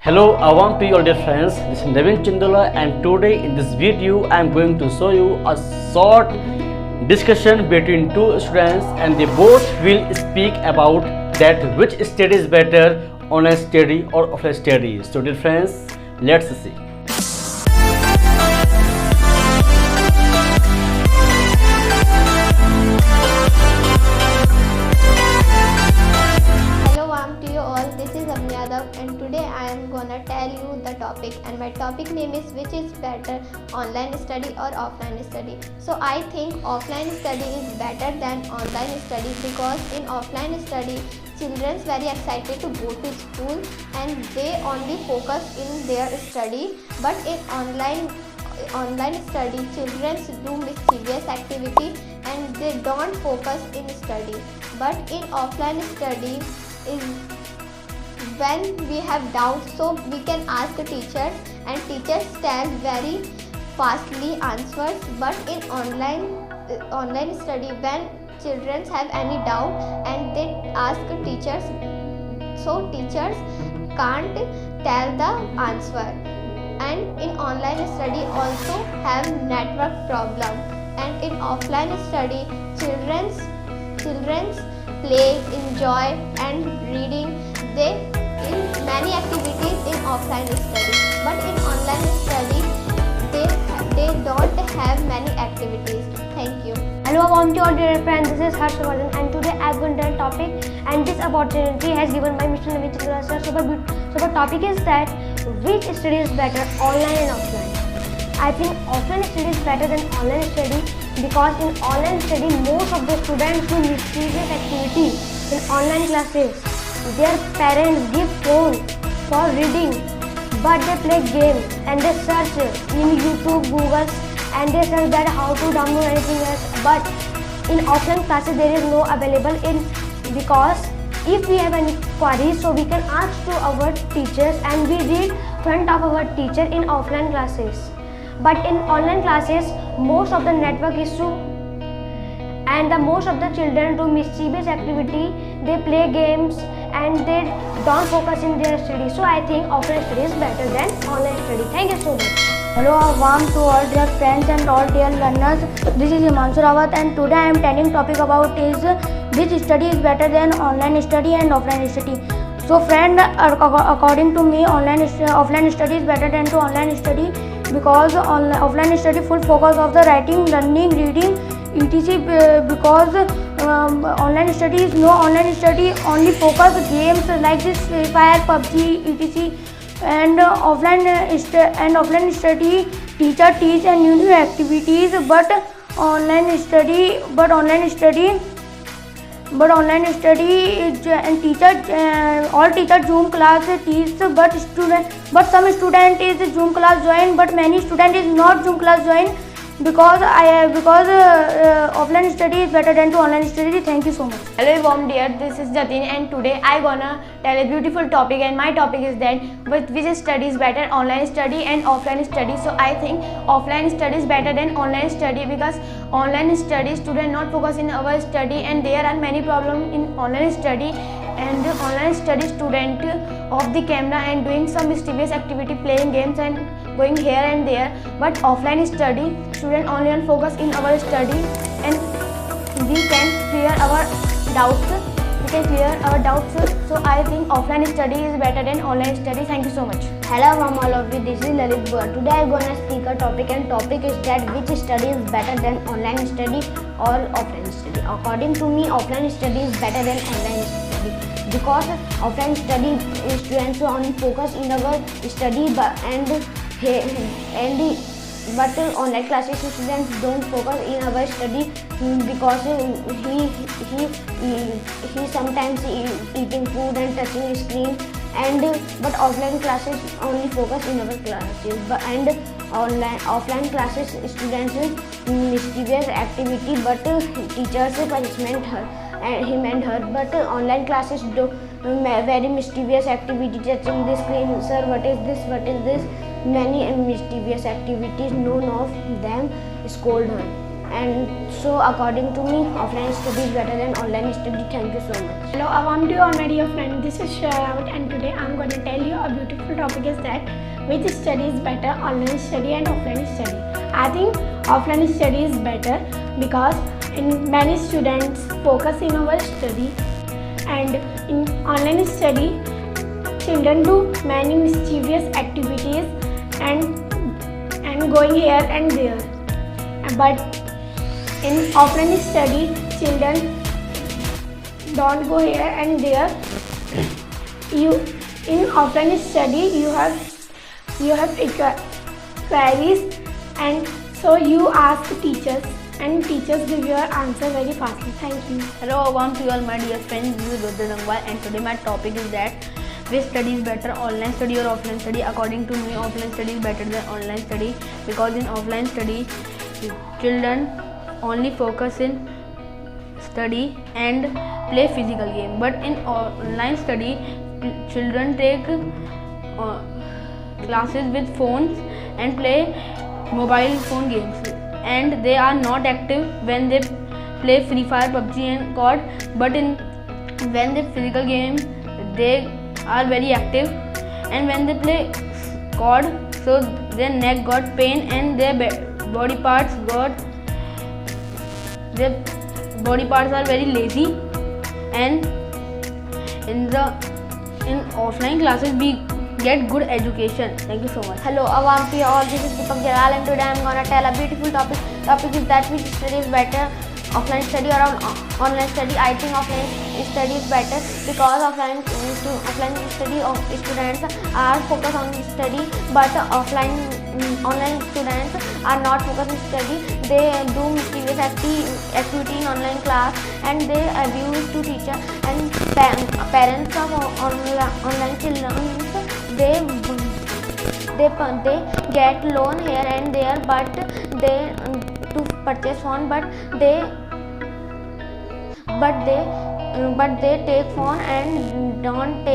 Hello, I want to you all dear friends. This is Navin Chindula, and today in this video I am going to show you a short discussion between two students, and they both will speak about that which study is better, online study or offline study. So dear friends, let's see. Hello, warm to you all. This is Avni Yadav, and today I am gonna tell you the topic. And my topic name is which is better, online study or offline study. So I think offline study is better than online study because in offline study, children very excited to go to school and they only focus in their study. But in online study, children do mischievous activity and they don't focus in study. But in offline study is when we have doubts, so we can ask the teachers and teachers tell very fastly answers. But in online study, when children have any doubt and they ask teachers, so teachers can't tell the answer. And in online study also have network problem. And in offline study, children's play, enjoy and reading. They in many activities in offline study, but in online study they don't have many activities. Thank you. Hello, warm to all dear friends. This is Harshvardhan, and today I am going to tell a topic, and this opportunity has given by Mr. Navin Chindula sir. So the topic is that which study is better, online and offline. I think offline study is better than online study because in online study most of the students do mischievous activity in online classes. Their parents give phone for reading, but they play games and they search in YouTube, Google, and they search that how to download anything else. But in offline classes there is no available in, because if we have any queries, so we can ask to our teachers and we read front of our teacher in offline classes. But in online classes most of the network issue and most of the children do mischievous activity. They play games and they don't focus in their study. So I think offline study is better than online study. Thank you so much. Hello, a warm to all dear friends and all dear learners. This is Himanshu Rawat, and today I am telling topic about is which study is better than online study and offline study. So friend, according to me, offline study is better than to online study because offline study full focus of the writing, learning, reading, etc. Because online study is no online study only focus games like this Free Fire, PUBG, etc. And offline study teacher teach and new activities, but online study is and teacher all teacher Zoom class teach, but some student is Zoom class join, but many student is not Zoom class join because offline study is better than to online study. Thank you so much. Hello warm dear, this is Jatin, and today I gonna tell a beautiful topic, and my topic is that which study is better, online study and offline study. So I think offline study is better than online study because online study student not focus in our study and there are many problems in online study. And online study student off the camera and doing some mischievous activity, playing games and going here and there. But offline study student only on focus in our study and we can clear our doubts. So I think offline study is better than online study. Thank you so much. Hello from all of you, this is Lalit Bua. Today I am gonna speak a topic, and topic is that which study is better than online study or offline study. According to me, offline study is better than online study because offline study students only focus in our study, but online classes students don't focus in our study because he sometimes eating food and touching screen. And but offline classes only focus in our classes, and offline classes students mischievous activity, but teachers punishment him and her. But online classes do very mischievous activity, touching the screen. Sir, what is this? Many mischievous activities, none of them scold her. and so according to me, offline study is better than online study. Thank you so much. Hello, Awam to all my dear friends. This is Sharaut, and today I'm going to tell you a beautiful topic is that which study is better, online study and offline study. I think offline study is better because in many students focus in our study, and in online study children do many mischievous activities and going here and there. But in offline study children don't go here and there. In offline study you have queries, and so you ask teachers and teachers give your answer very fastly. Thank you. Hello, Awam to all my dear friends. This is Rudra Nangwal, and today my topic is that which study is better, online study or offline study. According to me, offline study is better than online study because in offline study, children only focus in study and play physical game. But in online study, children take classes with phones and play mobile phone games, and they are not active when they play Free Fire, PUBG and COD. But when they physical game, they are very active, and when they play COD, so their neck got pain and their body parts are very lazy. And in offline classes we get good education. Thank you so much. Hello, Awam to all. This is Deepak Jalal, and today I am gonna tell a beautiful topic. Topic is that which study is better, offline study or online study. I think offline study is better because offline study students are focused on study, but online students are not focused on study. They do mischievous activity in online class, and they abuse to teacher and parents of online children. They get loan here and there, but they to purchase phone, but they take phone and don't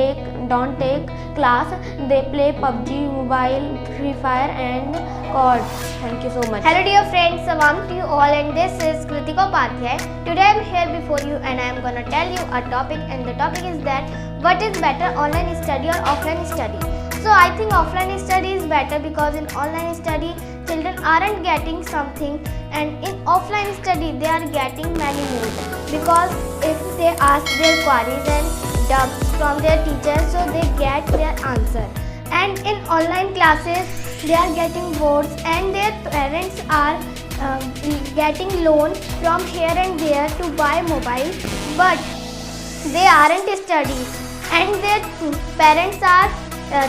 take class. They play PUBG, mobile, Free Fire and COD. Thank you so much. Hello dear friends, Awam to you all, and this is Kritika Upadhyay. Today I am here before you and I am gonna tell you a topic, and the topic is that what is better, online study or offline study. So I think offline study is better because in online study children aren't getting something, and in offline study they are getting many more, because if they ask their queries and doubts from their teachers, so they get their answer. And in online classes they are getting boards, and their parents are getting loan from here and there to buy mobile, but they aren't studying, and their parents are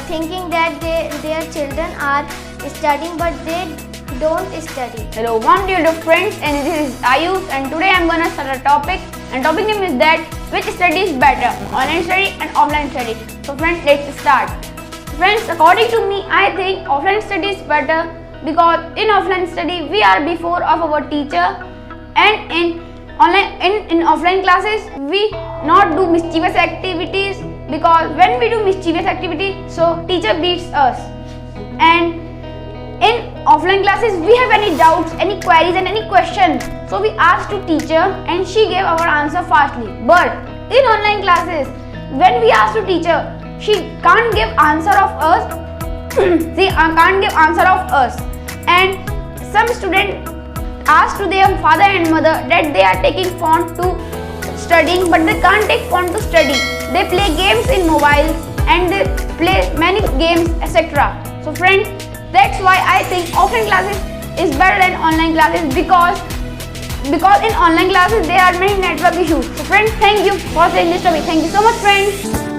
thinking that their children are studying, but they don't study. Hello, one dear friends, and this is Ayush, and today I am gonna start a topic, and topic name is that which study is better, online study and offline study. So friends, let's start. Friends, according to me, I think offline study is better because in offline study we are before of our teacher, and in offline classes we not do mischievous activities, because when we do mischievous activity, so teacher beats us. And in offline classes we have any doubts, any queries and any questions, so we ask to teacher and she gave our answer fastly. But in online classes, when we ask to teacher, she can't give answer of us. And some student ask to their father and mother that they are taking phone to studying, but they can't take phone to study. They play games in mobiles and they play many games, etc. So friends, that's why I think offline classes is better than online classes, because in online classes there are many network issues. So friends, thank you for saying this topic. Thank you so much, friends.